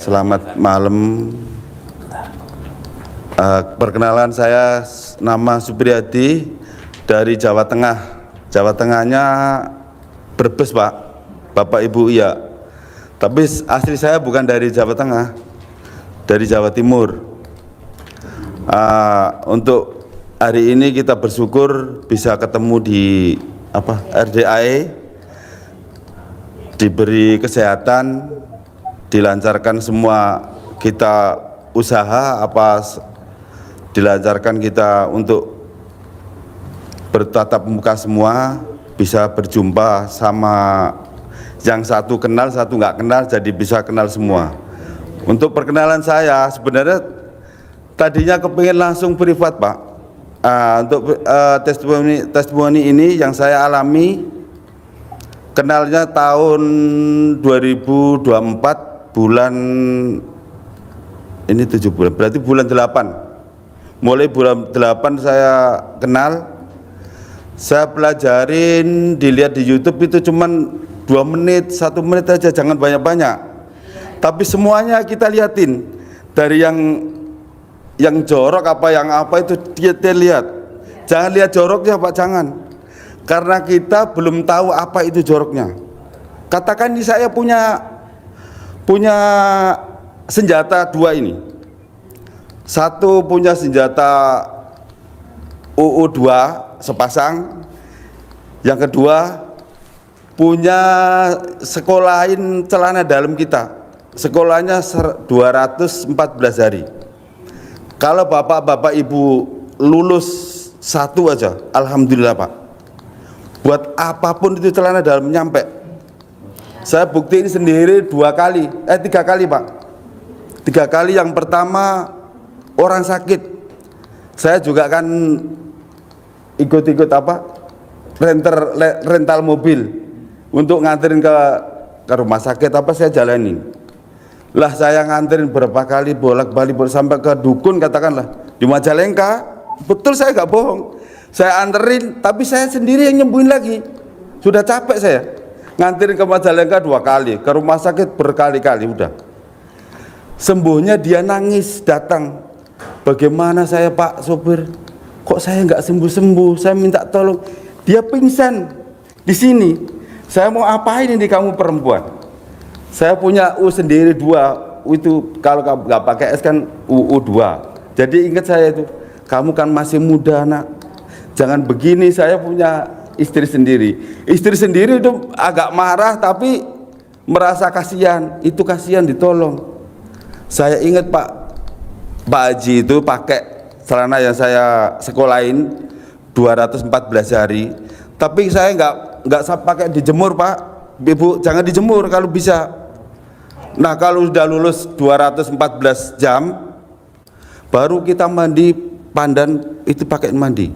Selamat malam. Perkenalan, saya nama Supriyadi dari Jawa Tengah. Jawa Tengahnya Brebes, Pak. Bapak Ibu iya. Tapi asli saya bukan dari Jawa Tengah, dari Jawa Timur. Untuk hari ini kita bersyukur bisa ketemu di RDAE, diberi kesehatan, dilancarkan semua kita usaha, dilancarkan kita untuk bertatap muka semua, bisa berjumpa sama yang satu kenal, satu nggak kenal, jadi bisa kenal semua. Untuk perkenalan saya sebenarnya tadinya kepingin langsung privat, Pak. Untuk testimoni ini yang saya alami, kenalnya tahun 2024 bulan ini 7 bulan, berarti bulan 8. Mulai bulan 8 saya kenal. Saya pelajarin, dilihat di YouTube itu cuman 2 menit, 1 menit aja, jangan banyak-banyak. Tapi semuanya kita liatin, dari yang jorok apa itu dia lihat. Jangan lihat joroknya, Pak, jangan. Karena kita belum tahu apa itu joroknya. Katakan ini saya punya senjata 2 ini. Satu punya senjata UU2 sepasang. Yang kedua punya sekolahin celana dalam kita. Sekolahnya 214 hari. Kalau bapak-bapak ibu lulus 1 aja, alhamdulillah, Pak. Buat apapun itu celana dalam nyampe. Saya buktiin sendiri 3 kali, Pak. 3 kali. Yang pertama orang sakit, saya juga kan ikut rental mobil untuk nganterin ke rumah sakit, saya jalanin. Lah saya nganterin berapa kali bolak-balik sampai ke dukun, katakanlah di Majalengka. Betul, saya nggak bohong. Saya anterin, tapi saya sendiri yang nyembuhin lagi. Sudah capek saya nganterin ke Majalengka 2 kali, ke rumah sakit berkali-kali. Udah sembuhnya dia nangis datang, bagaimana saya, Pak sopir, kok saya nggak sembuh-sembuh, saya minta tolong. Dia pingsan di sini. Saya mau apain ini kamu perempuan? Saya punya U sendiri 2, itu kalau nggak pakai S kan UU2. Jadi ingat saya itu, kamu kan masih muda, nak, jangan begini. Saya punya istri sendiri. Istri sendiri itu agak marah tapi merasa kasihan. Itu kasihan ditolong. Saya ingat Pak Haji itu pakai celana yang saya sekolahin 214 hari. Tapi saya nggak pakai dijemur, Pak. Ibu jangan dijemur kalau bisa. Nah, kalau sudah lulus 214 jam baru kita mandi pandan, itu pakai mandi.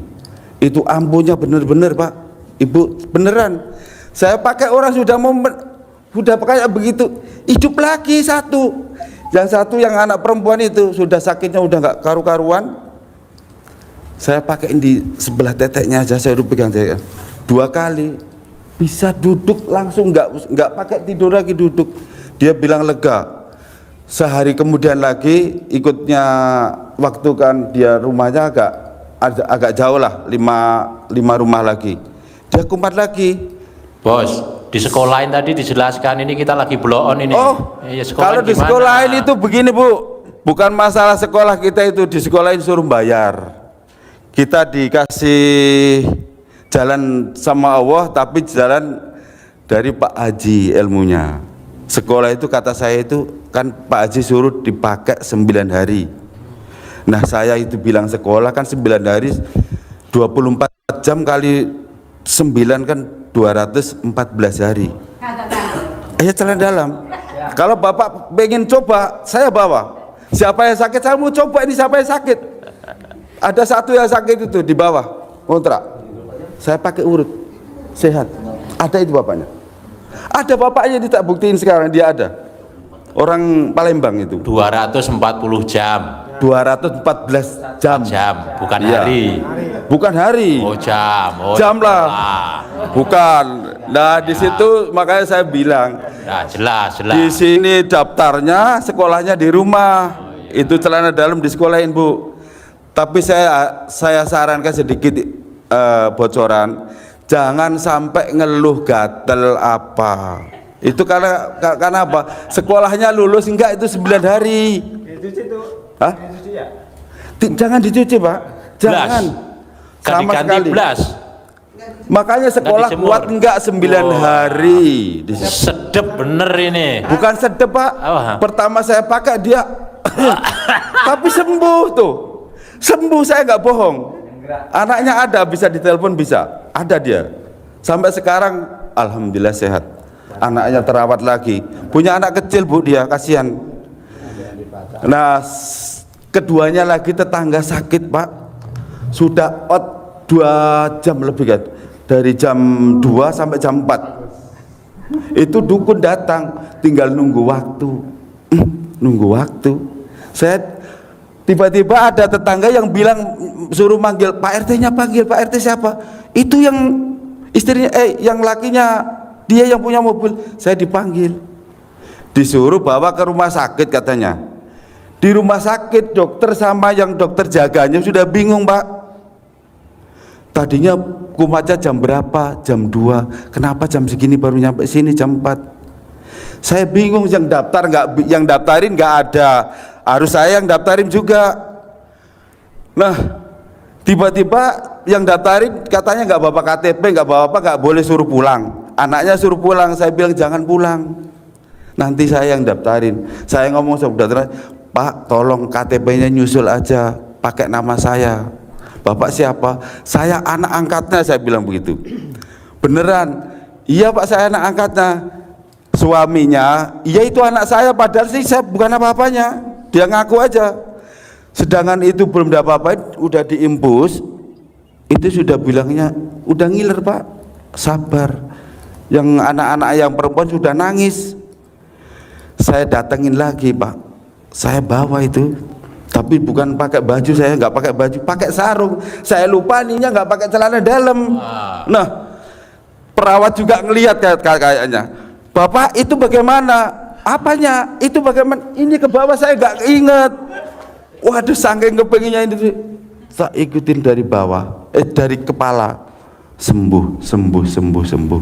Itu ampunya bener-bener, Pak. Ibu beneran. Saya pakai orang sudah kayak begitu, hidup lagi satu. Yang satu yang anak perempuan itu sudah sakitnya udah nggak karu-karuan. Saya pakai di sebelah teteknya aja, saya udah pegang 2 kali. Bisa duduk langsung, nggak pakai tidur lagi, duduk. Dia bilang lega. Sehari kemudian lagi ikutnya waktu kan dia rumahnya agak jauh lah, 5 rumah lagi. Dia kumat lagi. Bos, di sekolahin tadi dijelaskan, ini kita lagi blow on ini. Oh, ya, kalau di sekolahin itu begini, Bu. Bukan masalah sekolah kita itu, di sekolahin suruh bayar. Kita dikasih jalan sama Allah, tapi jalan dari Pak Haji ilmunya. Sekolah itu kata saya itu kan Pak Haji suruh dipakai 9 hari. Nah, saya itu bilang sekolah kan 9 hari 24 jam kali 9 kan 214 hari. Celana dalam. Kalau Bapak pengen coba, saya bawa. Siapa yang sakit, saya mau coba ini siapa yang sakit. Ada satu yang sakit itu di bawah kontrak. Saya pakai urut, sehat. Ada itu bapaknya. Ada bapaknya, tak buktiin sekarang dia ada. Orang Palembang itu. 240 jam. 214 jam. Jam, bukan Iya. hari. Bukan hari. Oh jam. Oh, Jam lah. sekolah. Bukan. Nah, di situ makanya saya bilang, Nah, jelas, jelas. di sini daftarnya, sekolahnya di rumah. Itu celana dalam di sekolahin, Bu. Tapi saya sarankan sedikit bocoran, jangan sampai ngeluh gatel apa. Itu karena apa? Sekolahnya lulus enggak itu 9 hari. Dicuci tuh. Hah? Dicuci ya? Jangan dicuci, Pak. Jangan. Kan Sama diganti sekali. blas. Makanya sekolah dijemur. kuat enggak 9 Oh. hari. Di situ. Sedep bener ini. Bukan sedep, Pak. Apa? Pertama saya pakai dia tapi sembuh tuh. Sembuh, saya nggak bohong. Anaknya ada, bisa ditelepon, bisa. Ada dia. Sampai sekarang alhamdulillah sehat. Anaknya terawat lagi. Punya anak kecil, Bu, dia kasihan. Nah, keduanya lagi tetangga sakit, Pak. Sudah 2 jam lebih kan. Dari jam 2 sampai jam 4. Itu dukun datang, tinggal nunggu waktu. Nunggu waktu. Saya tiba-tiba ada tetangga yang bilang suruh manggil Pak RT-nya, panggil Pak RT siapa? Itu yang istrinya, yang lakinya, dia yang punya mobil. Saya dipanggil, disuruh bawa ke rumah sakit katanya. Di rumah sakit dokter sama yang dokter jaganya sudah bingung, Pak. Tadinya kumatnya jam berapa? Jam 2. Kenapa jam segini baru nyampe sini jam 4? Saya bingung, yang daftarin nggak ada. Harus saya yang daftarin juga. Nah, tiba-tiba yang daftarin katanya nggak bawa KTP, nggak bawa apa, nggak boleh, suruh pulang. Anaknya suruh pulang. Saya bilang jangan pulang, nanti saya yang daftarin. Saya ngomong sama dokter, Pak, tolong KTP-nya nyusul aja, pakai nama saya. Bapak siapa? Saya anak angkatnya, saya bilang begitu. Beneran? Iya, Pak, saya anak angkatnya. Suaminya, iya itu anak saya, padahal sih saya bukan apa-apanya. Dia ngaku aja. Sedangkan itu belum ada apa-apain, udah diimpus, itu sudah bilangnya, udah ngiler, Pak, sabar. Yang anak-anak yang perempuan sudah nangis. Saya datengin lagi, Pak. Saya bawa itu, tapi bukan pakai baju, saya nggak pakai baju, pakai sarung. Saya lupa ininya nggak pakai celana dalam. Nah, perawat juga ngelihat kayaknya. Bapak itu bagaimana? Apanya? Itu bagaimana? Ini ke bawah saya nggak ingat. Waduh, saking kepenginnya ini, saya ikutin dari bawah, dari kepala. Sembuh, sembuh, sembuh, sembuh.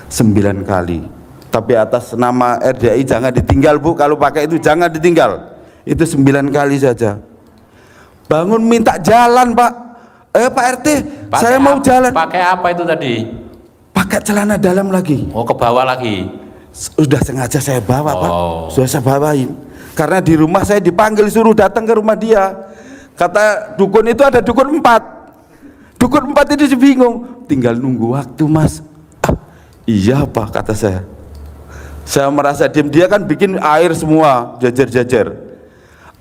9 kali. Tapi atas nama RDI jangan ditinggal, Bu. Kalau pakai itu jangan ditinggal. Itu 9 kali saja. Bangun minta jalan, Pak. Pak RT, saya mau jalan. Pakai apa itu tadi? Pakai celana dalam lagi. Oh, ke bawah lagi. Sudah sengaja saya bawa, Pak. Oh. Sudah saya bawain. Karena di rumah saya dipanggil, suruh datang ke rumah dia. Kata dukun itu ada dukun 4. Dukun 4 itu bingung. Tinggal nunggu waktu, Mas. Iya, Pak, kata saya. Saya merasa diam. Dia kan bikin air semua, jajar-jajar.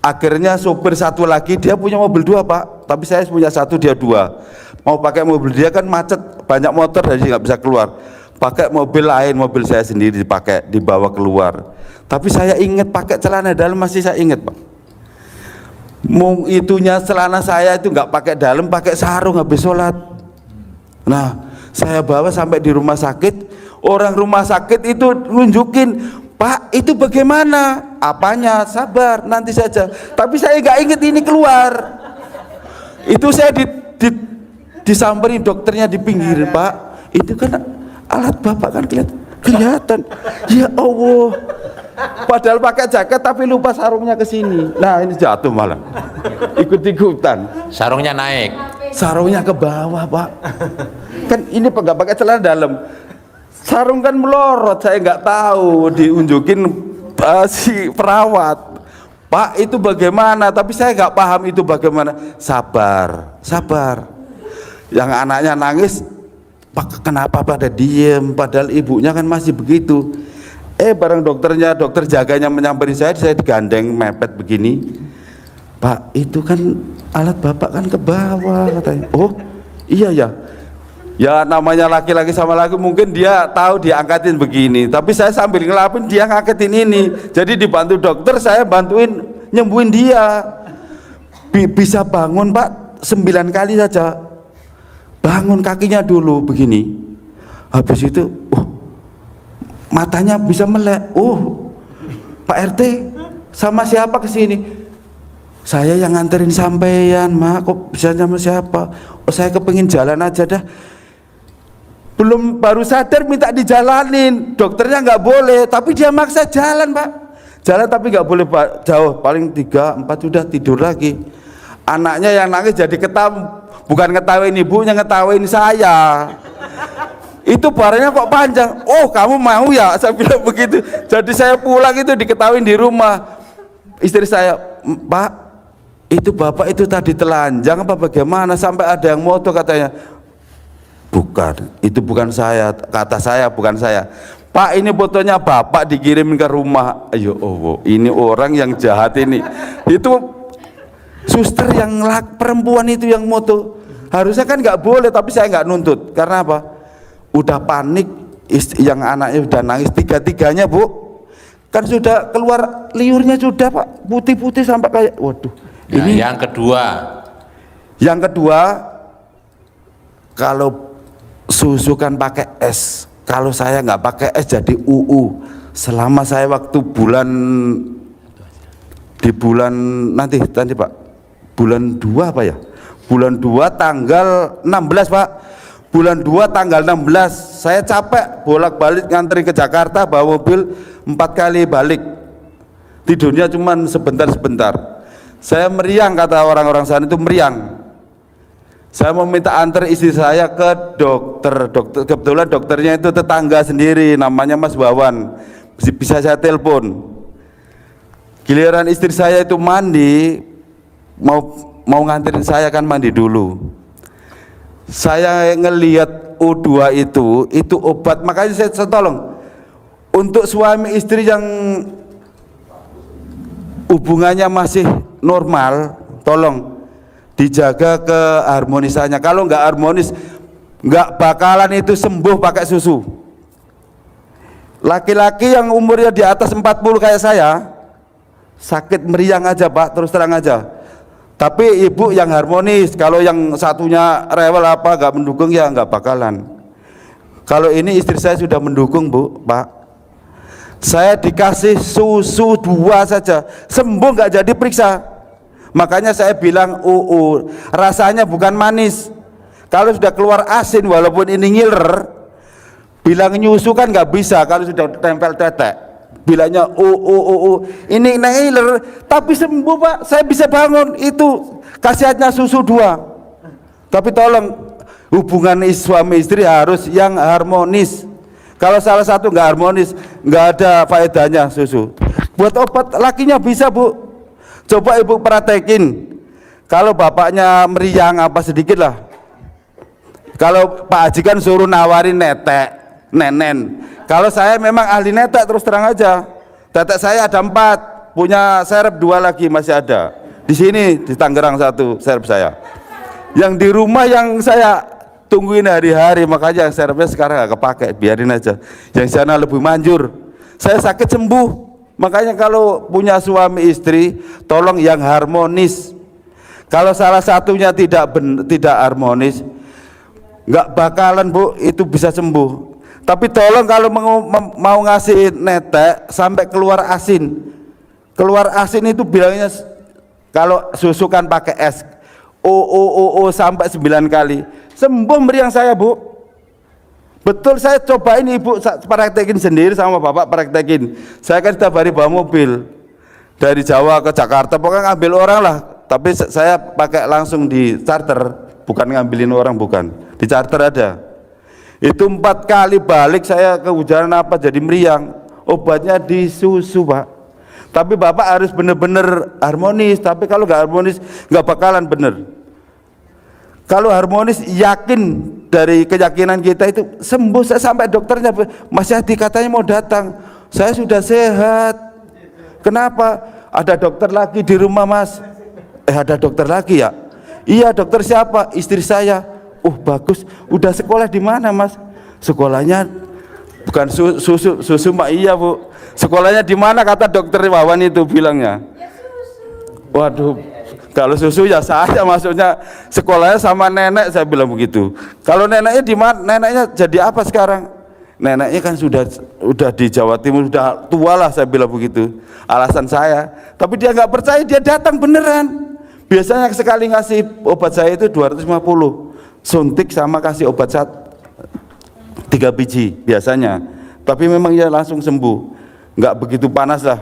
Akhirnya sopir satu lagi, dia punya mobil 2, Pak. Tapi saya punya 1, dia 2. Mau pakai mobil dia kan macet, banyak motor, jadi nggak bisa keluar. Pakai mobil lain, mobil saya sendiri dipakai, dibawa keluar. Tapi saya ingat pakai celana dalam, masih saya ingat, Pak. Itunya celana saya itu nggak pakai dalam, pakai sarung habis sholat. Nah, saya bawa sampai di rumah sakit. Orang rumah sakit itu nunjukin, Pak, itu bagaimana? Apanya? Sabar, nanti saja. Tapi saya nggak ingat ini keluar. Itu saya disamperin dokternya di pinggir, Pak. Itu kan alat Bapak kan kelihatan. Ya Allah. Padahal pakai jaket tapi lupa sarungnya ke sini. Nah, ini jatuh malah. Ikut-ikutan. Sarungnya naik. Sarungnya ke bawah, Pak. Kan ini nggak pakai celana dalam. Sarung kan melorot, saya nggak tahu, diunjukin si perawat. Pak, itu bagaimana? Tapi saya nggak paham itu bagaimana. Sabar, sabar. Yang anaknya nangis, Pak, kenapa pada diem? Padahal ibunya kan masih begitu. Bareng dokternya, dokter jaganya menyamperin saya digandeng mepet begini. Pak, itu kan alat Bapak kan ke bawah katanya. Oh, iya ya. Ya namanya laki-laki sama laki, mungkin dia tahu diangkatin begini. Tapi saya sambil ngelapin, dia ngangkatin ini. Jadi dibantu dokter, saya bantuin nyembuhin dia. bisa bangun Pak 9 kali saja. Bangun kakinya dulu begini. Habis itu, matanya bisa melek. Pak RT sama siapa kesini? Saya yang nganterin sampeyan, Mak. Kok bisa sama siapa? Saya kepengin jalan aja dah. Baru sadar minta dijalanin. Dokternya nggak boleh, tapi dia maksa jalan, Pak. Jalan tapi nggak boleh Pak, jauh, paling 3-4 sudah tidur lagi. Anaknya yang nangis jadi bukan ngetawain ibunya, ngetawain saya. Itu barangnya kok panjang. Kamu mau ya? Saya bilang begitu. Jadi saya pulang itu diketawain di rumah. Istri saya, Pak, itu bapak itu tadi telanjang apa bagaimana? Sampai ada yang moto katanya. Bukan, itu bukan saya. Kata saya, bukan saya. Pak, ini fotonya bapak dikirim ke rumah. Ayo, ini orang yang jahat ini. Itu suster yang perempuan itu yang moto. Harusnya kan nggak boleh, tapi saya nggak nuntut. Karena apa? Udah panik, yang anaknya udah nangis 3-3-nya Bu. Kan sudah keluar liurnya sudah Pak, putih-putih sampai kayak, waduh. Ini yang kedua. Yang kedua, kalau susu kan pakai es. Kalau saya nggak pakai es jadi selama saya waktu di bulan nanti Pak, bulan 2 apa ya? Bulan 2 tanggal 16 Pak. Bulan 2 tanggal 16 saya capek bolak-balik nganterin ke Jakarta bawa mobil 4 kali balik. Tidurnya cuman sebentar-sebentar. Saya meriang, kata orang-orang sana itu meriang. Saya mau minta antar istri saya ke dokter. Kebetulan dokternya itu tetangga sendiri, namanya Mas Wawan. Bisa saya telepon. Giliran istri saya itu mandi, mau nganterin saya kan mandi dulu. Saya ngelihat O2 itu obat, makanya saya tolong untuk suami istri yang hubungannya masih normal, tolong dijaga keharmonisannya. Kalau nggak harmonis, nggak bakalan itu sembuh pakai susu. Laki-laki yang umurnya di atas 40 kayak saya, sakit meriang aja Pak, terus terang aja. Tapi ibu yang harmonis. Kalau yang satunya rewel apa nggak mendukung ya nggak bakalan. Kalau ini istri saya sudah mendukung Bu, Pak. Saya dikasih susu 2 saja, sembuh nggak jadi periksa. Makanya saya bilang rasanya bukan manis. Kalau sudah keluar asin walaupun ini ngiler, bilang nyusu kan nggak bisa. Kalau sudah tempel tetek, bilangnya ini ngiler, tapi sembuh Pak. Saya bisa bangun, itu khasiatnya susu 2. Tapi tolong hubungan suami istri harus yang harmonis. Kalau salah satu nggak harmonis, nggak ada faedahnya susu. Buat obat lakinya bisa Bu. Coba ibu praktekin. Kalau bapaknya meriang apa sedikit lah. Kalau Pak Haji kan suruh nawarin nenen. Kalau saya memang ahli netek, terus terang aja. Tetek saya ada 4, punya serep 2 lagi masih ada. Di sini di Tangerang 1 serep saya. Yang di rumah yang saya tungguin hari-hari, makanya serepnya sekarang gak kepake, biarin aja. Yang sana lebih manjur. Saya sakit sembuh. Makanya kalau punya suami istri, tolong yang harmonis. Kalau salah satunya tidak harmonis, nggak bakalan Bu itu bisa sembuh. Tapi tolong kalau mau ngasih netek sampai keluar asin. Keluar asin itu bilangnya kalau susu kan pakai es. Sampai 9 kali. Sembuh meriang saya Bu. Betul, saya cobain, ibu praktekin sendiri sama bapak praktekin. Saya kan setiap hari bawa mobil dari Jawa ke Jakarta, pokoknya ngambil orang lah. Tapi saya pakai langsung di charter, bukan ngambilin orang, bukan. Di charter ada. Itu 4 kali balik saya kehujanan apa jadi meriang. Obatnya di susu Pak. Tapi bapak harus bener-bener harmonis. Tapi kalau nggak harmonis nggak bakalan bener. Kalau harmonis, yakin dari keyakinan kita itu sembuh. Saya sampai dokternya, Mas Yadi katanya mau datang. Saya sudah sehat. Kenapa? Ada dokter lagi di rumah Mas. Ada dokter lagi ya? Iya, dokter siapa? Istri saya. Bagus. Udah sekolah di mana Mas? Sekolahnya bukan susu Mak, iya Bu. Sekolahnya di mana kata dokter Wawan itu bilangnya? Waduh, Kalau susu ya saya, maksudnya sekolahnya sama nenek, saya bilang begitu. Kalau neneknya di mana? Neneknya jadi apa sekarang? Neneknya kan sudah di Jawa Timur, sudah tua lah, saya bilang begitu. Alasan saya. Tapi dia nggak percaya, dia datang beneran. Biasanya sekali ngasih obat saya itu 250. Suntik sama kasih obat 3 biji biasanya. Tapi memang ya langsung sembuh. Nggak begitu panas lah.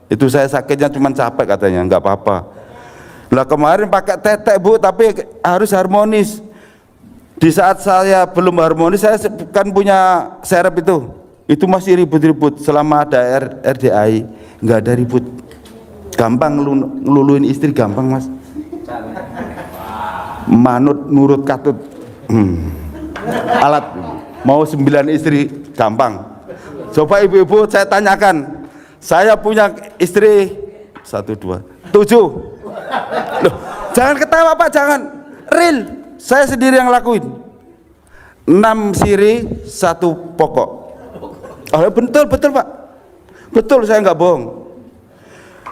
Itu saya sakitnya cuma capek katanya, nggak apa-apa. Lah kemarin pakai tetek Bu, tapi harus harmonis. Di saat saya belum harmonis, saya kan punya serep itu masih ribut-ribut. Selama ada RDI nggak ada ribut, gampang ngeluluin istri, gampang Mas. Manut nurut katut, alat mau 9 istri gampang. Coba ibu-ibu saya tanyakan, saya punya istri 1, 2, 7. Loh, jangan ketawa Pak, jangan, real, saya sendiri yang lakuin. 6 siri 1 pokok. Oh, betul Pak, betul, saya nggak bohong.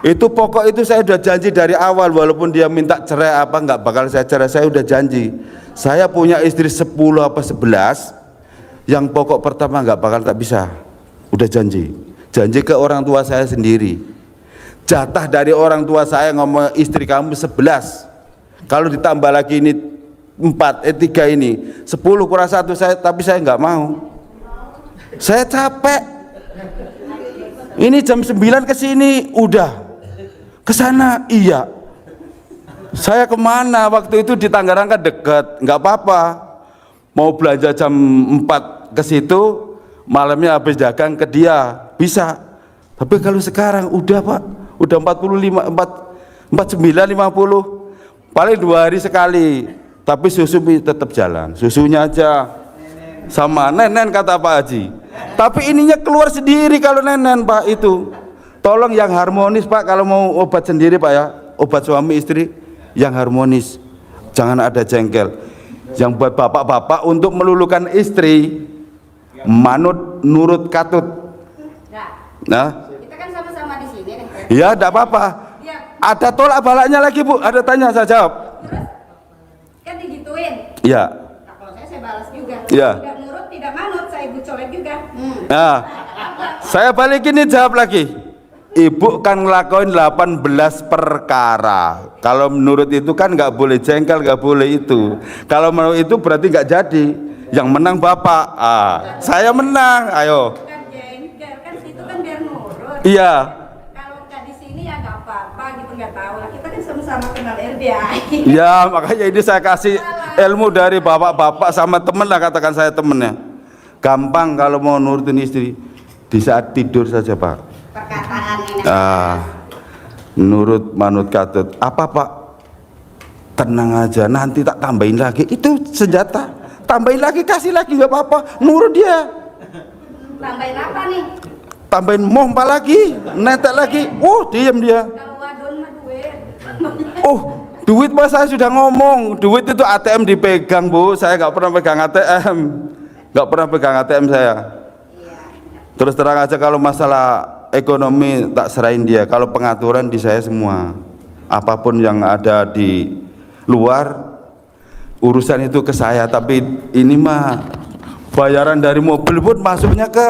Itu pokok itu saya udah janji dari awal, walaupun dia minta cerai apa, nggak bakal saya cerai, saya udah janji. Saya punya istri 10 apa 11, yang pokok pertama nggak bakal tak bisa, udah janji ke orang tua saya sendiri. Jatah dari orang tua saya ngomong istri kamu 11, kalau ditambah lagi ini 3 ini 10 kurang 1 saya, tapi saya nggak mau, saya capek. Ini jam 9 kesini udah, kesana iya. Saya kemana waktu itu di Tangerang kan deket, nggak apa-apa. Mau belanja jam 4 ke situ, malamnya habis dagang ke dia bisa. Tapi kalau sekarang udah Pak, udah 49 50, paling 2 hari sekali. Tapi susu tetap jalan, susunya aja sama nenen kata Pak Haji. Tapi ininya keluar sendiri kalau nenen Pak. Itu tolong yang harmonis Pak, kalau mau obat sendiri Pak ya, obat suami istri yang harmonis, jangan ada jengkel. Yang buat bapak-bapak untuk melulukan istri, manut nurut katut. Nah, kita kan sama-sama di sini nih. ya enggak apa-apa. Ya. Ada tolak balaknya lagi Bu, ada tanya saya jawab. Terus kan digituin. Ya. Nah, kalau saya balas juga. Ya. Tidak nurut, tidak manut, saya ibu colek juga. Nah, saya balikin nih, jawab lagi. Ibu kan ngelakuin 18 perkara. Kalau menurut itu kan nggak boleh jengkel, nggak boleh itu. Kalau menurut itu berarti nggak jadi. Yang menang Bapak. Saya menang. Ayo. Kan jengkel, kan situ kan biar nurut. Iya. Kalau nggak di sini ya nggak apa-apa gitu, nggak tahu lah. Kita kan sama-sama kenal RDI. Ya makanya ini saya kasih ilmu dari bapak-bapak sama temen lah, katakan saya temennya. Gampang kalau mau nurutin istri, di saat tidur saja Pak. Perkataan ini. Nurut manut katut. Apa Pak? Tenang aja, nanti tak tambahin lagi. Itu senjata. Tambahin lagi, kasih lagi, nggak apa-apa. Nurut dia. Tambahin apa nih? Tambahin mompa lagi, netek lagi. Diem dia. Kalau wadon mah duit. Duit Pak, saya sudah ngomong. Duit itu ATM dipegang Bu. Saya nggak pernah pegang ATM. Nggak pernah pegang ATM saya. Terus terang aja, kalau masalah ekonomi tak serahin dia, kalau pengaturan di saya semua. Apapun yang ada di luar, urusan itu ke saya. Tapi ini mah bayaran dari mobil pun masuknya ke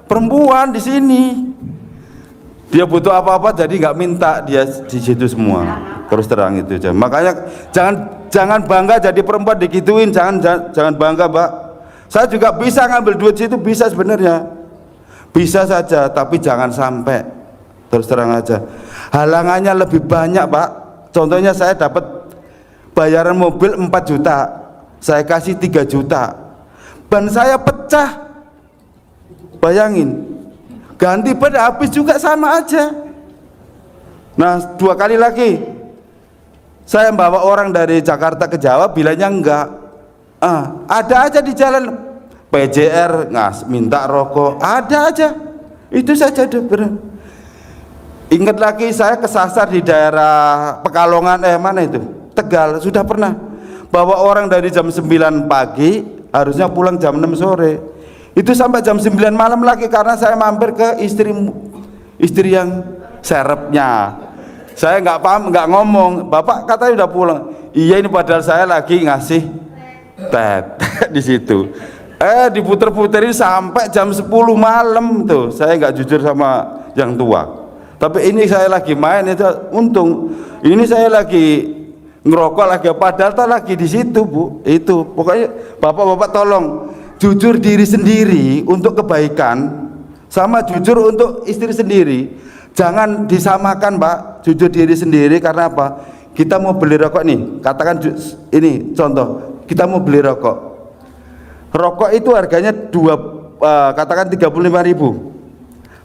perempuan di sini. Dia butuh apa-apa jadi nggak minta, dia di situ semua. Terus terang itu aja. Makanya jangan bangga jadi perempuan digituin, jangan bangga Mbak. Saya juga bisa ngambil duit situ, bisa sebenarnya. Bisa saja, tapi jangan sampai. Terus terang aja, halangannya lebih banyak Pak. Contohnya saya dapat bayaran mobil 4 juta, saya kasih 3 juta, ban saya pecah. Bayangin, ganti ban habis juga sama aja. Nah 2 kali lagi saya bawa orang dari Jakarta ke Jawa, bilangnya enggak. Ada aja di jalan PJR minta rokok, ada aja. Itu saja benar. Ingat lagi saya kesasar di daerah Pekalongan, mana itu? Tegal, sudah pernah bawa orang dari jam 9 pagi, harusnya pulang jam 6 sore. Itu sampai jam 9 malam lagi, karena saya mampir ke istri yang serepnya. Saya nggak paham, nggak ngomong. Bapak katanya udah pulang. Iya, ini padahal saya lagi ngasih tet di situ. Diputer-puterin sampai jam 10 malam tuh. Saya nggak jujur sama yang tua. Tapi ini saya lagi main itu untung. Ini saya lagi ngerokok lagi, padahal tak lagi di situ, Bu. Itu pokoknya bapak-bapak tolong jujur diri sendiri untuk kebaikan sama jujur untuk istri sendiri. Jangan disamakan, Pak. Jujur diri sendiri karena apa? Kita mau beli rokok nih, katakan ini contoh, kita mau beli rokok. Rokok itu harganya katakan 35.000.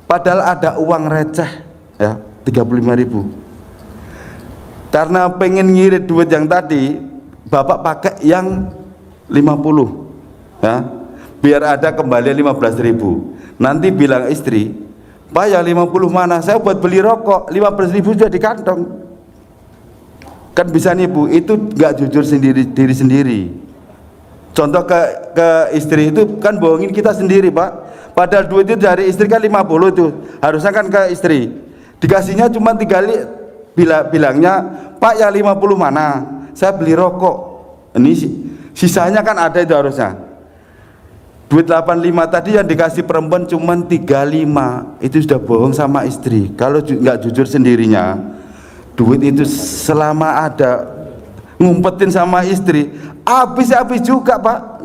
Padahal ada uang receh ya, 35.000. Karena pengen ngirit duit yang tadi, Bapak pakai yang 50 ya. Biar ada kembali 15.000. Nanti bilang istri, "Pak, yang 50 mana? Saya buat beli rokok, 15.000 sudah di kantong." Kan bisa nih, Bu, itu nggak jujur diri sendiri. Contoh ke istri itu kan bohongin kita sendiri, Pak. Padahal duit itu dari istri kan 50 itu. Harusnya kan ke istri. Dikasihnya cuma 3 bilangnya, "Pak, yang 50 mana? Saya beli rokok." Ini sisanya kan ada itu harusnya. Duit 85 tadi yang dikasih perempuan cuma 35. Itu sudah bohong sama istri. Kalau nggak jujur sendirinya, duit itu selama ada ngumpetin sama istri, habis juga, Pak.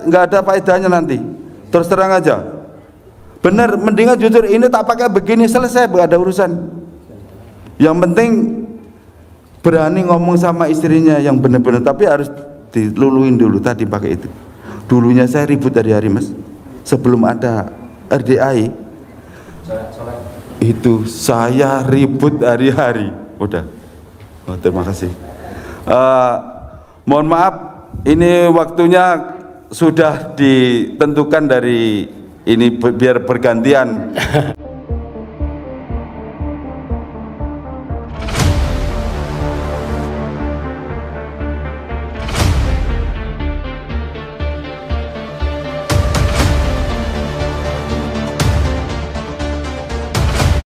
Nggak ada faedahnya nanti. Terus terang aja. Bener, mendingan jujur, ini tak pakai begini, selesai, nggak ada urusan. Yang penting berani ngomong sama istrinya yang benar-benar, tapi harus diluluin dulu tadi pakai itu. Dulunya saya ribut hari-hari, Mas. Sebelum ada RDI itu saya ribut hari-hari. Udah. Oh, terima kasih. Mohon maaf, ini waktunya sudah ditentukan dari ini biar bergantian.